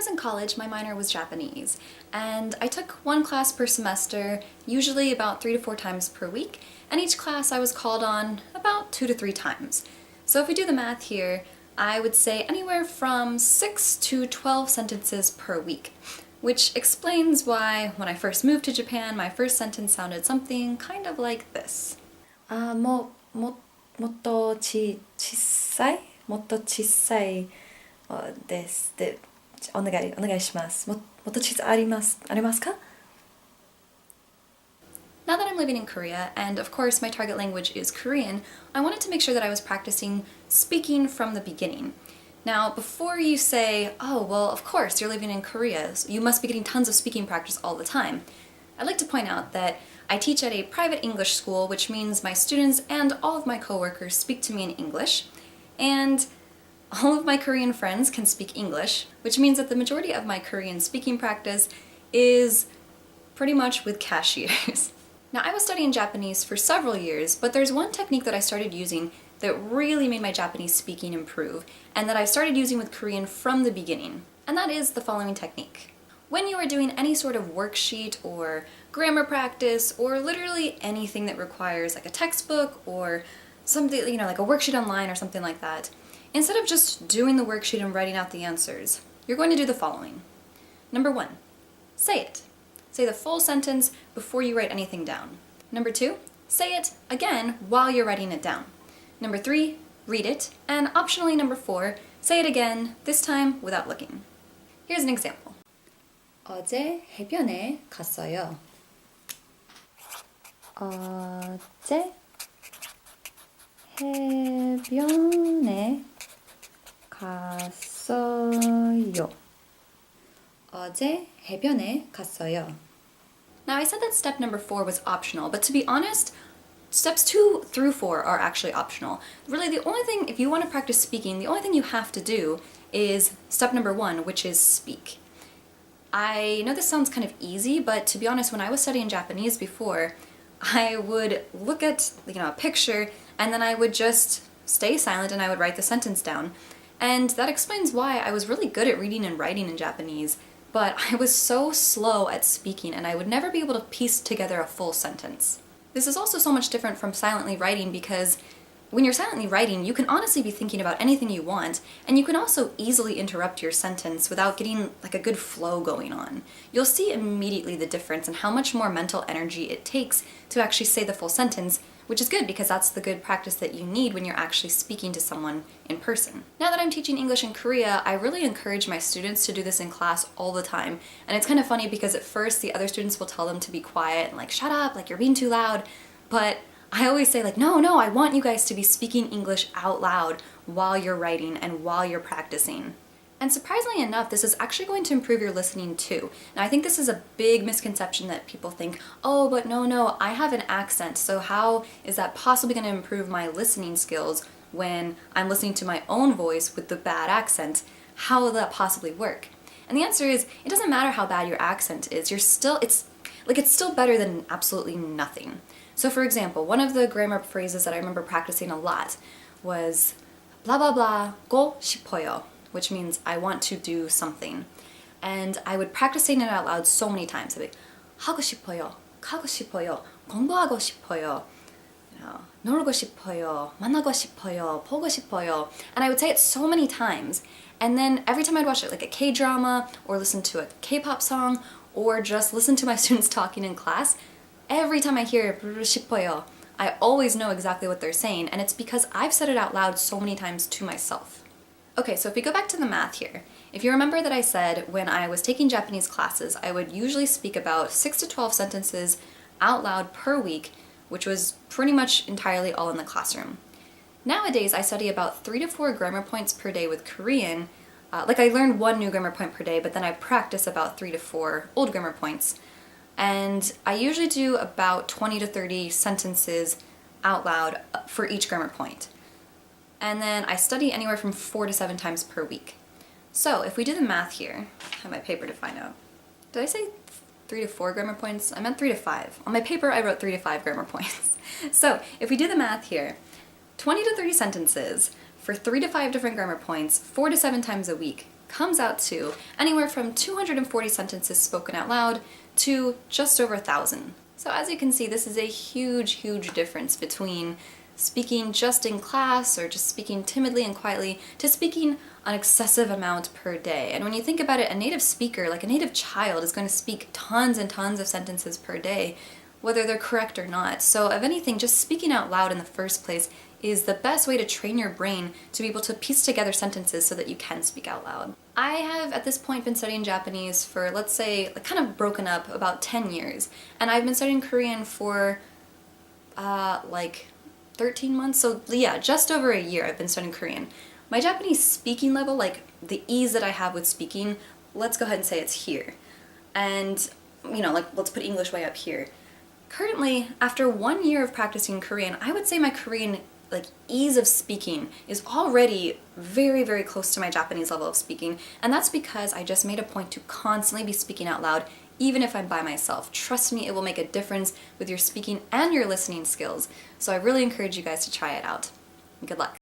was in college, my minor was Japanese, and I took one class per semester, usually about 3 to 4 times per week, and each class I was called on about 2 to 3 times. So if we do the math here, I would say anywhere from 6 to 12 sentences per week, which explains why when I first moved to Japan, my first sentence sounded something kind of like this. もっと小さいです。で、お願いします。もっと小さいありますか? Now that I'm living in Korea, and of course my target language is Korean, I wanted to make sure that I was practicing speaking from the beginning. Now, before you say, oh, well, of course, you're living in Korea, so you must be getting tons of speaking practice all the time, I'd like to point out that I teach at a private English school, which means my students and all of my coworkers speak to me in English, and all of my Korean friends can speak English, which means that the majority of my Korean speaking practice is pretty much with cashiers. Now, I was studying Japanese for several years, but there's one technique that I started using that really made my Japanese speaking improve, and that I started using with Korean from the beginning, and that is the following technique. When you are doing any sort of worksheet or grammar practice, or literally anything that requires like a textbook or something, like a worksheet online or something like that, instead of just doing the worksheet and writing out the answers, you're going to do the following. Number 1, say it. Say the full sentence before you write anything down. Number 2, say it again while you're writing it down. Number 3, read it. And optionally number 4, say it again, this time without looking. Here's an example. 어제 해변에 갔어요. 어제 해변에 갔어요. 어제 해변에 갔어요. Now I said that step number 4 was optional, but to be honest, steps 2 through 4 are actually optional. Really, the only thing, if you want to practice speaking, the only thing you have to do is step number 1, which is speak. I know this sounds kind of easy, but to be honest, when I was studying Japanese before, I would look at a picture and then I would just stay silent and I would write the sentence down. And that explains why I was really good at reading and writing in Japanese, but I was so slow at speaking and I would never be able to piece together a full sentence. This is also so much different from silently writing because when you're silently writing, you can honestly be thinking about anything you want, and you can also easily interrupt your sentence without getting like a good flow going on. You'll see immediately the difference in how much more mental energy it takes to actually say the full sentence, which is good because that's the good practice that you need when you're actually speaking to someone in person. Now that I'm teaching English in Korea, I really encourage my students to do this in class all the time. And it's kind of funny because at first the other students will tell them to be quiet and like, shut up, like you're being too loud. But I always say like, no, I want you guys to be speaking English out loud while you're writing and while you're practicing. And surprisingly enough, this is actually going to improve your listening too. Now I think this is a big misconception that people think, oh, but no, I have an accent, so how is that possibly going to improve my listening skills when I'm listening to my own voice with the bad accent? How will that possibly work? And the answer is, it doesn't matter how bad your accent is, it's still better than absolutely nothing. So for example, one of the grammar phrases that I remember practicing a lot was blah blah blah go 싶어요, which means I want to do something. And I would practice saying it out loud so many times. I'd be 하고 싶어요, 가고 싶어요, 공부하고 싶어요, 놀고 싶어요, 만나고 싶어요, 보고 싶어요. And I would say it so many times. And then every time I'd watch like a K-drama or listen to a K-pop song or just listen to my students talking in class, every time I hear 싶어요, I always know exactly what they're saying, and it's because I've said it out loud so many times to myself. Okay, so if we go back to the math here, if you remember that I said when I was taking Japanese classes, I would usually speak about 6 to 12 sentences out loud per week, which was pretty much entirely all in the classroom. Nowadays, I study about 3 to 4 grammar points per day with Korean. I learn 1 new grammar point per day, but then I practice about 3 to 4 old grammar points. And I usually do about 20 to 30 sentences out loud for each grammar point. And then I study anywhere from 4 to 7 times per week. So if we do the math here, I have my paper to find out. Did I say 3 to 4 grammar points? I meant 3 to 5. On my paper I wrote 3 to 5 grammar points. So if we do the math here, 20 to 30 sentences for 3 to 5 different grammar points, 4 to 7 times a week, comes out to anywhere from 240 sentences spoken out loud to just over 1,000. So as you can see, this is a huge, huge difference between speaking just in class or just speaking timidly and quietly to speaking an excessive amount per day. And when you think about it, a native speaker, like a native child, is going to speak tons and tons of sentences per day, whether they're correct or not. So if anything, just speaking out loud in the first place is the best way to train your brain to be able to piece together sentences so that you can speak out loud. I have at this point been studying Japanese for, let's say, kind of broken up, about 10 years. And I've been studying Korean for like 13 months. So yeah, just over a year I've been studying Korean. My Japanese speaking level, like the ease that I have with speaking, let's go ahead and say it's here. And, you know, like let's put English way up here. Currently, after 1 year of practicing Korean, I would say my Korean ease of speaking is already very, very close to my Japanese level of speaking, and that's because I just made a point to constantly be speaking out loud, even if I'm by myself. Trust me, it will make a difference with your speaking and your listening skills. So I really encourage you guys to try it out. Good luck.